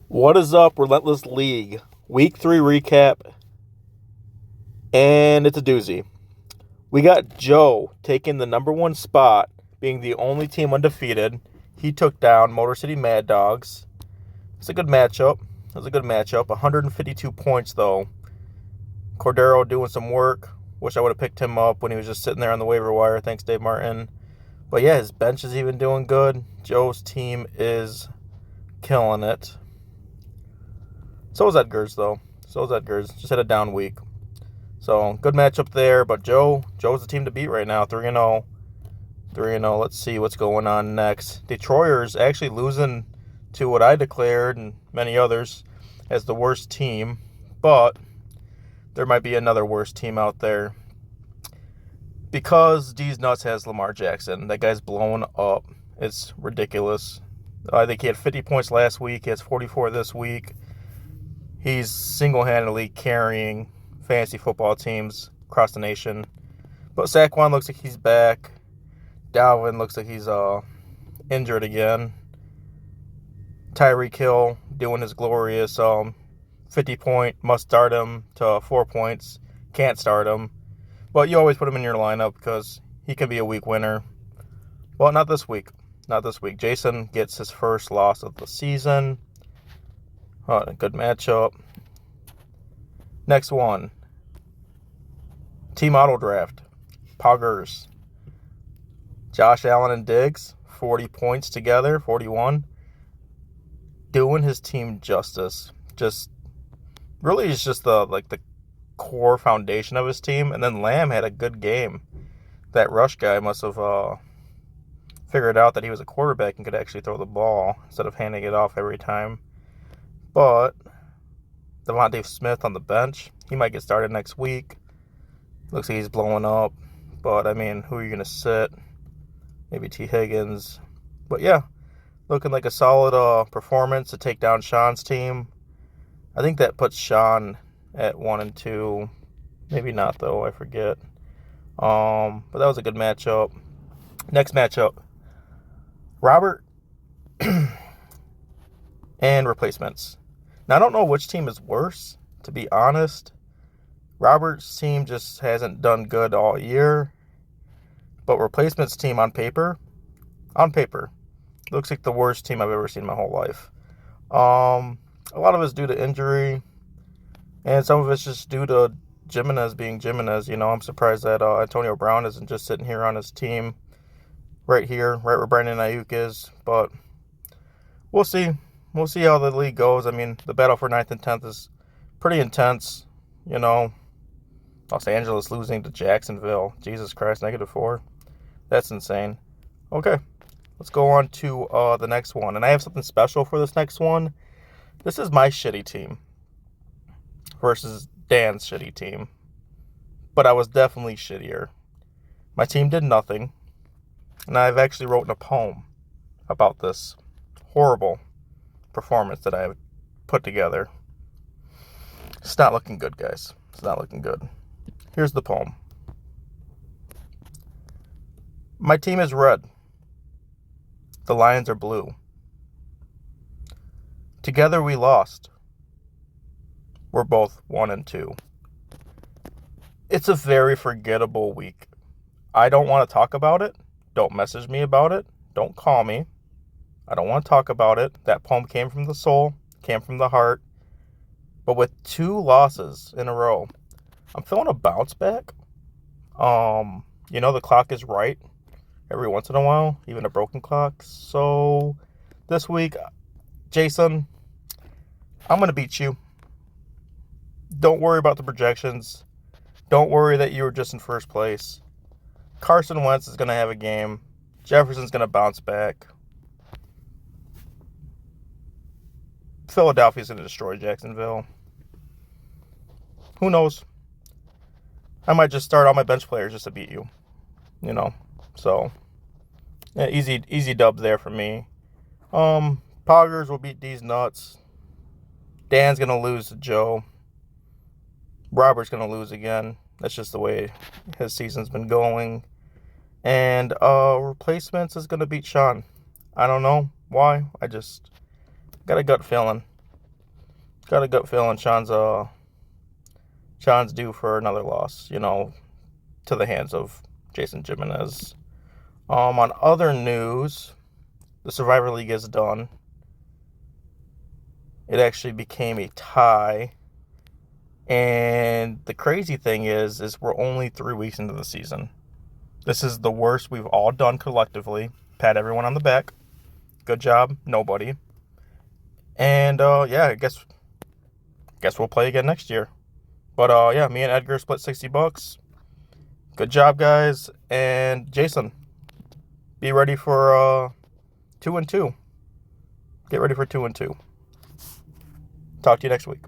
What is up, Relentless League? Week 3 recap, and it's a doozy. We got Joe taking the number 1 spot, being the only team undefeated. He took down Motor City Mad Dogs. It's a good matchup. 152 points, though. Cordero doing some work. Wish I would have picked him up when he was just sitting there on the waiver wire. Thanks, Dave Martin. But yeah, his bench is even doing good. Joe's team is killing it. So is Edgar's, though. Just had a down week. So, good matchup there. But Joe's the team to beat right now. 3-0. 3-0. Let's see what's going on next. Detroiters actually losing to what I declared and many others as the worst team. But there might be another worse team out there. Because D's Nuts has Lamar Jackson. That guy's blowing up. It's ridiculous. I think he had 50 points last week. He has 44 this week. He's single-handedly carrying fantasy football teams across the nation. But Saquon looks like he's back. Dalvin looks like he's injured again. Tyreek Hill doing his glorious 50-point must start him to 4 points. Can't start him. But you always put him in your lineup because he can be a week winner. Well, not this week. Jason gets his first loss of the season. Good matchup. Next one. Team Auto Draft. Poggers. Josh Allen and Diggs. 40 points together. 41. Doing his team justice. Really is just the core foundation of his team. And then Lamb had a good game. That rush guy must have figured out that he was a quarterback and could actually throw the ball instead of handing it off every time. But Devontae Smith on the bench. He might get started next week. Looks like he's blowing up. But, I mean, who are you going to sit? Maybe T. Higgins. But, yeah, looking like a solid performance to take down Sean's team. I think that puts Sean at 1-2. Maybe not, though. I forget. But that was a good matchup. Next matchup. Robert and replacements. Now, I don't know which team is worse, to be honest. Robert's team just hasn't done good all year. But replacements team on paper, looks like the worst team I've ever seen in my whole life. A lot of it's due to injury, and some of it's just due to Jimenez being Jimenez. You know, I'm surprised that Antonio Brown isn't just sitting here on his team right here, right where Brandon Ayuk is. But we'll see. We'll see how the league goes. I mean, the battle for 9th and 10th is pretty intense. You know, Los Angeles losing to Jacksonville. Jesus Christ, -4. That's insane. Okay, let's go on to the next one. And I have something special for this next one. This is my shitty team versus Dan's shitty team. But I was definitely shittier. My team did nothing. And I've actually written a poem about this horrible performance that I have put together. It's not looking good, guys. It's not looking good. Here's the poem. My team is red. The Lions are blue. Together we lost. We're both 1-2. It's a very forgettable week. I don't want to talk about it. Don't message me about it. Don't call me. I don't want to talk about it. That poem came from the soul, came from the heart. But with 2 losses in a row, I'm feeling a bounce back. You know, the clock is right every once in a while, even a broken clock. So this week, Jason, I'm going to beat you. Don't worry about the projections. Don't worry that you were just in first place. Carson Wentz is going to have a game. Jefferson's going to bounce back. Philadelphia's going to destroy Jacksonville. Who knows? I might just start all my bench players just to beat you. You know. So, yeah, easy dub there for me. Poggers will beat D's Nuts. Dan's going to lose to Joe. Robert's going to lose again. That's just the way his season's been going. And replacements is going to beat Sean. I don't know why. I just got a gut feeling. got a gut feeling Sean's due for another loss, to the hands of Jason Jimenez. On other news, the Survivor League is done. It actually became a tie. And the crazy thing is we're only 3 weeks into the season. This is the worst we've all done collectively. Pat everyone on the back. Good job, nobody. And yeah, I guess we'll play again next year. But yeah, me and Edgar split $60. Good job, guys. And Jason, be ready for 2-2. Get ready for 2-2. Talk to you next week.